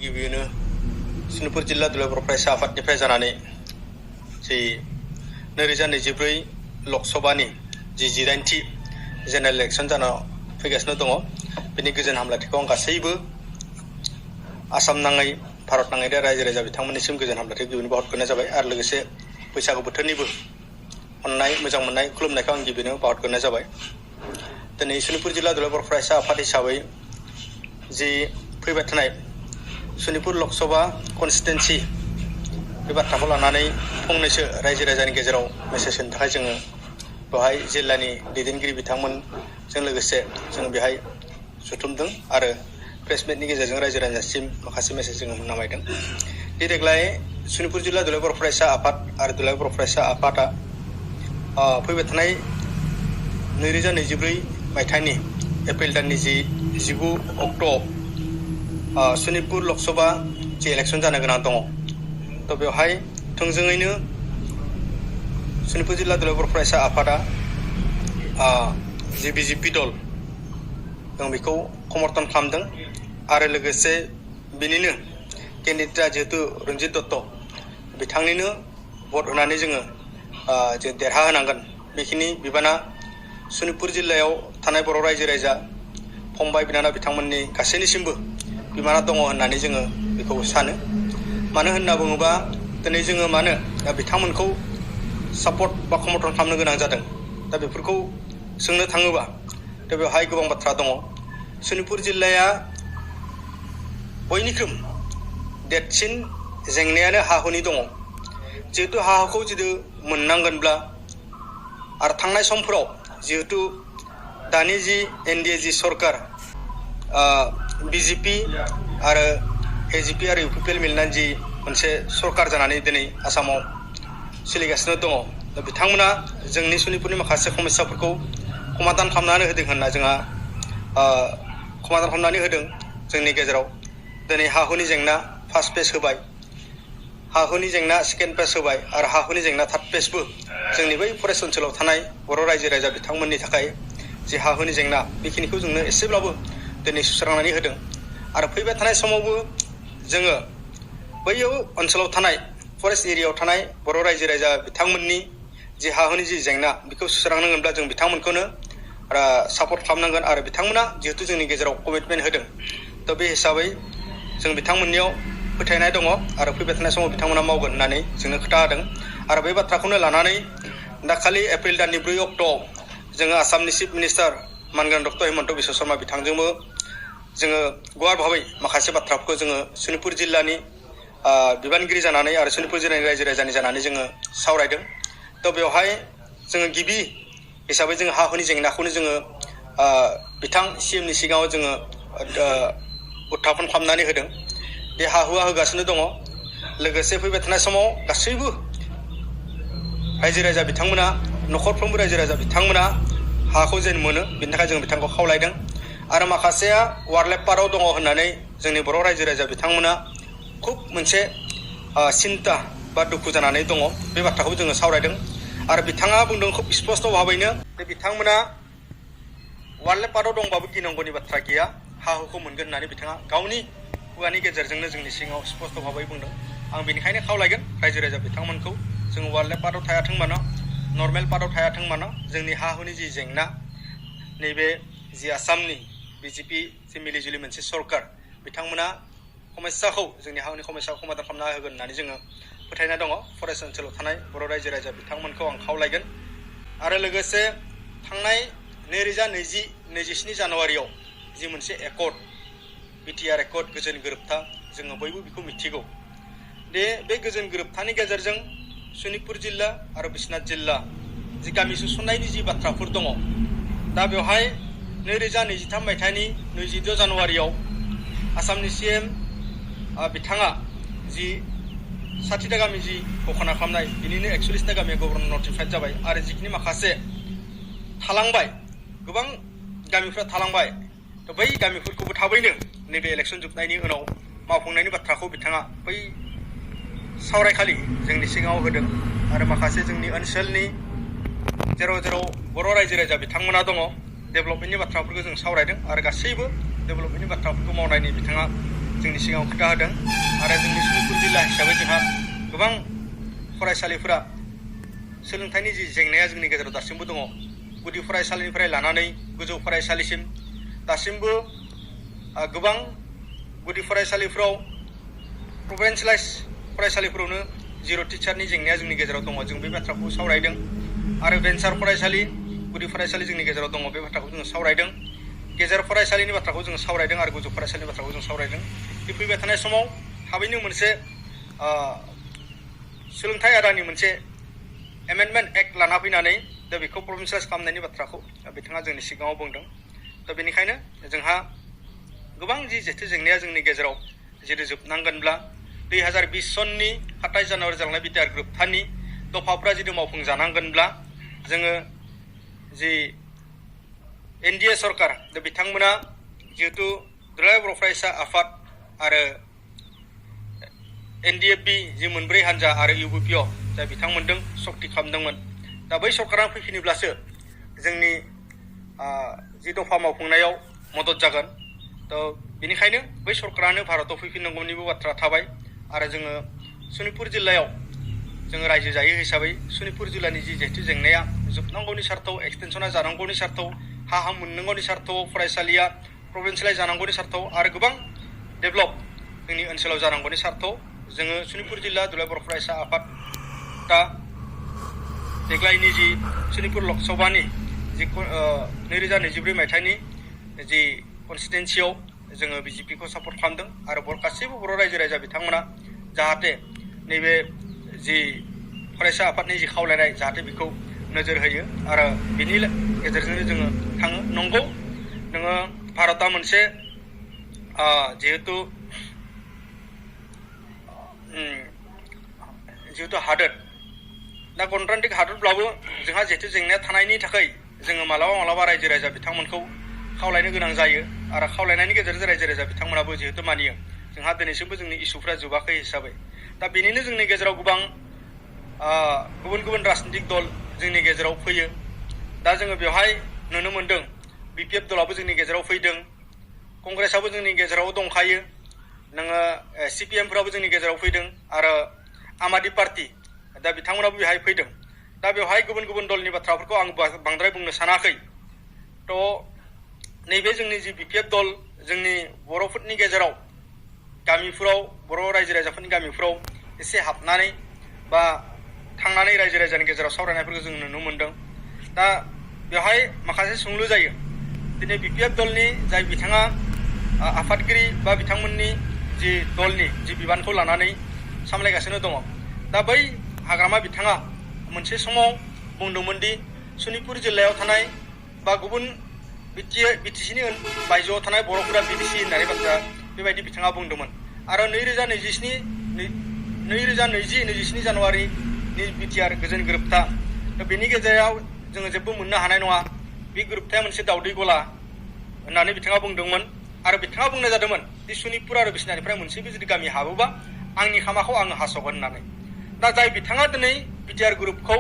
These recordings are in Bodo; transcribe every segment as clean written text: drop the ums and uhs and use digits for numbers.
गिबियावनो सनितपुर जिल्ला दुलाराय बर' फरायसा आफादनिफ्राय जानानै जि 2024 लकसभानि जि 18थि जेनेरेल इलेक्सन जाना फैगासिनो दङ बेनि गोजोन हामलायथिखौ आं गासैबो आसाम नाङै भारत नाङै रायजो राजा बिथांमोननिसिम गोजोन हामलायथि गिबियावनो बावहरग्रोनाय जाबाय आरो लोगोसे बैसागु बोथोरनिबो अननाय मोजां मोननाय खुलुमनायखौ आं गिबियावनो बावहरग्रोनाय जाबाय। दिनै सनितपुर जिल्ला दुलाराय बर' फरायसा आफाद हिसाबै जि फैबाय थानाय सनितपुर लकसभा कनस्टिटुएन्सि बे बाथ्राखौ लानानै फंनैसो रायजो राजानि गेजेराव मेसेज होनो थाखाय जोङो बेवहाय जिल्लानि दैदेनगिरि बिथांमोनजों लोगोसे जों बेहाय जुथुमदों आरो प्रेस मिटनि गेजेरजों रायजो राजासिम माखासे मेसेज जोङो नामायदों। देग्लाय सनितपुर जिल्ला दुलाराय बर' फरायसा आफाद आरो दुलाराय बर' फरायसा आफादा फैबाय थानाय 2024 मायथाइनि एप्रिल दाननि जि 19 अक्ट'आव सनितपुर लकसभा जि इलेक्सन जानो गोनां दङ थ' बेवहाय थोंजोङैनो सनितपुर जिल्ला दुलाराय बर' फरायसा आफादा जि बिजेपि दल जों बेखौ समर्थन खालामदों आरो लोगोसे बिनिनो केन्डिडेटआ जिहेतु रन्जित दत्त बिथांनिनो भट होनानै जोङो जे देरहाहोनांगोन बेखिनि बिबाना सनितपुर जिल्लायाव थानाय बर' रायजो राजा फंबाय बिनानाव बिथांमोननि गासैनिसिमबो बिबाना दङ होननानै जोङो बेखौ सानो। मानो होनना बुङोबा दिनै जोङो मानो बिथांमोनखौ सापर्ट बा समर्थन खालामनो गोनां जादों दा बेफोरखौ सोंनो थाङोबा दा बेवहाय गोबां बाथ्रा दङ। सनितपुर जिल्लाया बयनिख्रुइ देरसिन जेंनायानो हा हुनि दङ। जिहेतु हा हुखौ जुदि मोननांगोनब्ला आरो थांनाय समफोराव जिहेतु दानि जि एनडिए जि सरकार बिजेपि आरो एजिपि आरो इउपिपिएल मिलनानै जि मोनसे सरकार जानानै दिनै आसामाव सोलिगासिनो दङ दा बिथांमोना जोंनि सनितपुरनि माखासे समस्याफोरखौ समाधान खालामनानै होदों होनना जोंहा समाधान खालामनानै होदों। जोंनि गेजेराव दिनै हा हुनि जेंना फार्स्ट फेज होबाय, हा हुनि जेंना सेकेन्ड फेज होबाय आरो हा हुनि जेंना थार्ड फेजबो जोंनि बै फरेस्ट ओनसोलाव थानाय बर' रायजो राजा बिथांमोननि थाखाय जि हा हुनि जेंना बेखिनिखौ जोंनो एसेब्लाबो दिनै सुस्रांनानै होदों आरो फैबाय थानाय समावबो जोङो बैयाव ओनसोलाव थानाय फरेस्ट एरियायाव थानाय बर' रायजो राजा बिथांमोननि जि हा हुनि जि जेंना बेखौ सुस्रांनांगोनब्ला जों बिथांमोनखौनो सापर्ट खालामनांगोन आरो बिथांमोना जिहेतु जोंनि गेजेराव कमिटमेन्ट होदों थ' बे हिसाबै जों बिथांमोननियाव फोथायनाय दङ आरो फैबाय थानाय समाव बिथांमोना मावगोन होननानै जोंनो खोथा होदों आरो बे बाथ्राखौनो लानानै दाखालि एप्रिल दाननि 4 अक्ट'आव जोङो आसामनि चिफ मिनिस्टार मानगोनां डक्टर हिमन्त बिश्व शर्मा बिथांजोंबो जोङो गुवार भाबै माखासे बाथ्राफोरखौ जोङो सनितपुर जिल्लानि बिबानगिरि जानानै आरो सनितपुर जिल्लानि रायजो राजानि जानानै जोङो सावरायदों। थ' बेवहाय जोङो गिबि हिसाबै जोङो हा हुनि जेंनाखौनो जोङो बिथां CMनि सिगाङाव जोङो उत्थापन खालामनानै होदों। बे हा हुआ होगासिनो दङ। लोगोसे फैबाय थानाय समाव गासैबो रायजो राजा बिथांमोना न'खरफ्रोमबो रायजो राजा बिथांमोना हाखौ जेन मोनो बेनि थाखाय जों बिथांखौ खावलायदों आरो माखासेया वारलेप पार्टआव दङ होननानै जोंनि बर' रायजो राजा बिथांमोना खुब मोनसे सिन्ता बा दुखु जानानै दङ। बे बाथ्राखौ जोङो सावरायदों आरो बिथाङा बुंदों खुब स्पष्ट भाबैनो जे बिथांमोना वारलेप पार्टआव दंबाबो गिनांगौनि बाथ्रा गैया, हा हुखौ मोनगोन होननानै बिथाङा गावनि खुगानि गेजेरजोंनो जोंनि सिगाङाव स्पष्ट भाबै बुंदों। आं बेनिखायनो खावलायगोन रायजो राजा बिथांमोनखौ जोङो वारलेप पार्टआव थायाथों मानो नर्मेल पार्टआव थायाथों मानो जोंनि हा हुनि जि जेंना नैबे जि आसामनि बिजेपि जि मिलिजुलि मोनसे सरकार बिथांमोना समस्याखौ जोंनि हा हुनि समस्याखौ समाधान खालामना होगोन होननानै जोङो फोथायना दङ। फरेस्ट ओनसोलाव थानाय बर' रायजो राजा बिथांमोनखौ आं खावलायगोन आरो लोगोसे थांनाय 2027 जानुवारियाव जि मोनसे एकर्ड बिटिआर एकर्ड गोजोन गोरोबथा जोङो बयबो बेखौ मिथिगौ। बे गोजोन गोरोबथानि गेजेरजों सनितपुर जिल्ला आरो बिश्वनाथ जिल्ला जि गामि सुसननायनि जि बाथ्राफोर दङ दा बेवहाय 2023 मायथाइनि 26 जानुवारियाव आसामनि CM बिथाङा जि 60टा गामि जि घोषणा खालामनाय बिनिनो 41टा गामिया गभर्नर नटिफाइड जाबाय आरो जिखिनि माखासे थालांबाय गोबां गामिफ्रा थालांबाय थ' बै गामिफोरखौबो थाबैनो नैबे इलेक्सन जोबनायनि उनाव मावफुंनायनि बाथ्राखौ बिथाङा बै सावरायखालि जोंनि सिगाङाव होदों आरो माखासे जोंनि ओनसोलनि जेराव बर' रायजो राजा बिथांमोना दङ डेभेलपमेन्टनि बाथ्राफोरखौ जों सावरायदों आरो गासैबो डेभेलपमेन्टनि बाथ्राफोरखौ मावनायनि बिथाङा जोंनि सिगाङाव खोथा होदों आरो जोंनि सनितपुर जिल्ला हिसाबै जोंहा गोबां फरायसालिफोरा सोलोंथाइनि जि जेंनाया जोंनि गेजेराव दासिमबो दङ गुदि फरायसालिनिफ्राय लानानै गोजौ फरायसालिसिम दासिमबो गोबां गुदि फरायसालिफोराव प्रभिन्सियेलाइज फरायसालिफोरावनो जिर' टिचारनि जेंनाया जोंनि गेजेराव दङ जों बे बाथ्राखौ सावरायदों आरो भेन्सार फरायसालि गुदि फरायसालि जोंनि गेजेराव दङ बे बाथ्राखौ जोङो सावरायदों गेजेर फरायसालिनि बाथ्राखौ जों सावरायदों आरो गोजौ फरायसालिनि बाथ्राखौ जों सावरायदों बे फैबाय थानाय समाव थाबैनो मोनसे सोलोंथाइ आयदानि मोनसे एमेन्डमेन्ट एक्ट लाना फैनानै दा बेखौ प्रभिन्सियेलाइज खालामनायनि बाथ्राखौ बिथाङा जोंनि सिगाङाव बुंदों दा बेनिखायनो जोंहा गोबां जि जेथो जेंनाया जोंनि गेजेराव जेरै जोबनांगोनब्ला 2020 सननि 27 जानुवारि जालांनाय बिटिआर गोरोबथानि दफाफ्रा जुदि मावफुंजानांगोनब्ला जोङो जि एनडिए सरकार दा बिथांमोना जिहेतु दुलाराय बर' फरायसा आफाद आरो एनडिएफबि जि मोनब्रै हान्जा आरो इउबिपिअ जाय बिथांमोनजों सक्ति खालामदोंमोन दा बै सरकारा फैफिनोब्लासो जोंनि जि दफा मावफुंनायाव मदद जागोन थ' बेनिखायनो बै सरकारानो भारताव फैफिननांगौनिबो बाथ्रा थाबाय आरो जोङो सनितपुर जिल्लायाव जोङो रायजो जायो हिसाबै सनितपुर जिल्लानि जि जेथो जेंनाया जोबनांगौनि सार्थाव एक्सटेनसना जानांगौनि सार्थाव हा मोननांगौनि सार्थाव फरायसालिया प्रभिन्सियेलाइज जानांगौनि सार्थाव आरो गोबां डेभेलप जोंनि ओनसोलाव जानांगौनि सार्थाव जोङो सनितपुर जिल्ला दुलाराय बर' फरायसा आफादा देग्लायनि जि सनितपुर लकसभानि जि 2024 मायथाइनि जि कनस्टिटुवेन्सियाव जोङो बिजेपिखौ सापर्ट खालामदों आरो गासैबो बर' रायजो राजा बिथांमोना जाहाथे नैबे जि फरायसा आफादनि जि खावलायनाय जाहाथे बेखौ नोजोर होयो आरो बेनि गेजेरजोंनो जोङो थाङो नंगौ नोङो भारतआ मोनसे जिहेतु हादोर दा गणतान्त्रिक हादोरब्लाबो जोंहा जेथो जेंनाया थानायनि थाखाय जोङो मालाबा रायजो राजा बिथांमोनखौ खावलायनो गोनां जायो आरो खावलायनायनि गेजेरजों रायजो राजा बिथांमोनाबो जिहेतु मानियो जोंहा दिनैसिमबो जोंनि इसुफ्रा जोबाखै हिसाबै दा बेनिनो जोंनि गेजेराव गोबां गुबुन गुबुन राजनीतिक दल जोंनि गेजेराव फैयो दा जोङो बेवहाय नुनो मोनदों बिपिएफ दलाबो जोंनि गेजेराव फैदों कंग्रेसआबो जोंनि गेजेराव दंखायो नोङो सिपिएमफ्राबो जोंनि गेजेराव फैदों आरो आम आदमि पार्टी दा बिथांमोनाबो बेहाय फैदों दा बेवहाय गुबुन गुबुन दलनि बाथ्राफोरखौ आं बांद्राय बुंनो सानाखै थ' नैबे जोंनि जि बिपिएफ दल जोंनि बर'फोरनि गेजेराव गामिफोराव बर' रायजो राजाफोरनि गामिफोराव एसे हाबनानै बा थांनानै रायजो राजानि गेजेराव सावरायनायफोरखौ जों नुनो मोनदों दा बेवहाय माखासे सोंलु जायो दिनै बिपिएफ दलनि जाय बिथाङा आफादगिरि बा बिथांमोननि जि दलनि जि बिबानखौ लानानै सामलायगासिनो दङ दा बै हाग्रामा बिथाङा मोनसे समाव बुंदोंमोन दि सनितपुर जिल्लायाव थानाय बा गुबुन बिटिसिनि बायजोआव थानाय बर'फोरा बिटिसि होननानै बाथ्रा बेबायदि बिथाङा बुंदोंमोन आरो 2020 जानुवारिनि बिटिआर गोजोन गोरोबथा बेनि गेजेराव जोङो जेबो मोननो हानाय नङा बे गोरोबथाया मोनसे दावदै गला होननानै बिथाङा बुंदोंमोन आरो बिथाङा बुंनाय जादोंमोन दि सनितपुर आरो बिसनानिफ्राय मोनसेबो जुदि गामि हाबोबा आंनि खामाखौ आङो हास'गोन होननानै दा जाय बिथाङा दिनै बिटिआर ग्रुपखौ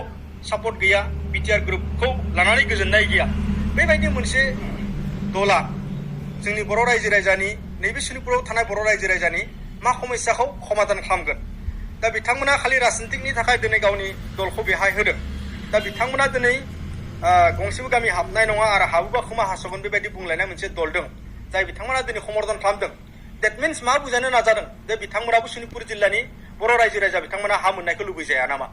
सापर्ट गैया बिटिआर ग्रुपखौ लानानै गोजोननाय गैया बेबायदि मोनसे दला जोंनि बर' रायजो राजानि नैबे सनितपुराव थानाय बर' रायजो राजानि मा समस्याखौ समाधान खालामगोन दा बिथांमोना खालि राजनितिकनि थाखाय दिनै गावनि दलखौ बेहाय होदों दा बिथांमोना दिनै गंसेबो गामि हाबनाय नङा आरो हाबोबा खोमा हास'गोन बेबायदि बुंलायनाय मोनसे दल दं जाय बिथांमोना दिनै समर्थन खालामदों देट मिन्स मा बुजानो नाजादों जे बिथांमोनाबो सनितपुर जिल्लानि बर' रायजो राजा बिथांमोना हा मोननायखौ लुबैजाया नामा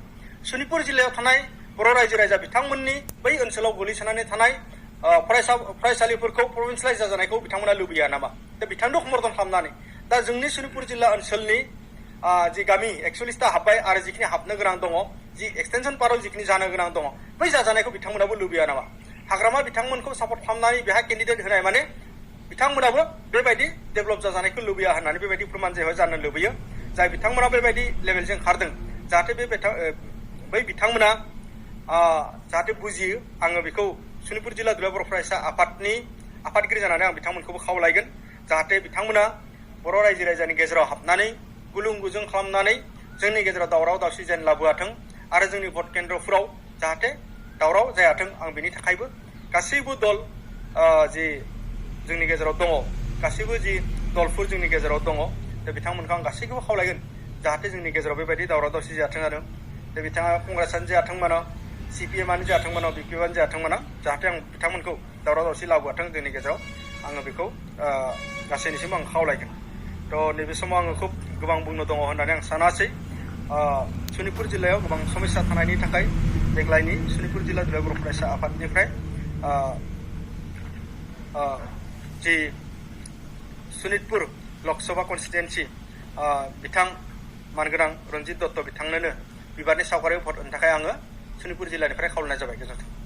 सनितपुर जिल्लायाव थानाय बर' रायजो राजा बिथांमोननि बै ओनसोलाव गोलैसोनानै थानाय फरायसालिफोरखौ प्रभिन्सियेलाइज जाजानायखौ बिथांमोना लुबैया नामा दा बिथांखौ समर्थन खालामनानै दा जोंनि सनितपुर जिल्ला ओनसोलनि जि गामि 41टा हाब्बाय आरो जिखिनि हाबनो गोनां दङ जि एक्सटेनसन पार्टआव जिखिनि जानो गोनां दङ बै जाजानायखौ बिथांमोनाबो लुबैया नामा हाग्रामा बिथांमोनखौ सापर्ट खालामनानै बेहाय केन्डिडेट होनाय माने बिथांमोनाबो बेबायदि डेभेलप जाजानायखौ लुबैया होननानै बेबायदि फोरमान जानो लुबैयो जाय बिथांमोना बेबायदि लेभेलजों खारदों जाहाथे बै बिथांमोना जाहाथे बुजियो आङो बेखौ सनितपुर जिल्ला दुलाराय बर' फरायसा आफादनि आफादगिरि जानानै आं बिथांमोनखौबो खावलायगोन जाहाथे बिथांमोना बर' रायजो राजानि गेजेराव हाबनानै गुलुं गुजुं खालामनानै जोंनि गेजेराव दावराव दावसि जेन लाबोआथों आरो जोंनि भट केन्द्रफोराव जाहाथे दावराव जायाथों आं बेनि थाखायबो गासैबो दल जि जोंनि गेजेराव दङ गासैबो जि दलफोर जोंनि गेजेराव दङ दा बिथांमोनखौ आं गासैखौबो खावलायगोन जाहाथे जोंनि गेजेराव बेबायदि दावराव दावसि जाथों आरो दा बिथाङा कंग्रेसआनो जाथों मानो CPMआनो जाथों मानो BPFआनो जाथों मानो जाहाथे आं बिथांमोनखौ दावराव दावसि लाबोथों जोंनि गेजेराव आङो बेखौ गासैनिसिम आं खावलायगोन थ' नैबे समाव आङो खुब गोबां बुंनो दङ होननानै आं सानासै सनितपुर जिल्लायाव गोबां समस्या थानायनि थाखाय देग्लायनि सनितपुर जिल्ला दुलाराय बर' फरायसा आफादनिफ्राय जि सनितपुर लकसभा कन्स्टिटुएन्सि बिथां मानगोनां रन्जित दत्त बिथांनोनो बिबारनि सावगारियाव भट होनो थाखाय आङो सनितपुर जिल्लानिफ्राय खावलायनाय जाबाय गोजोन्थों।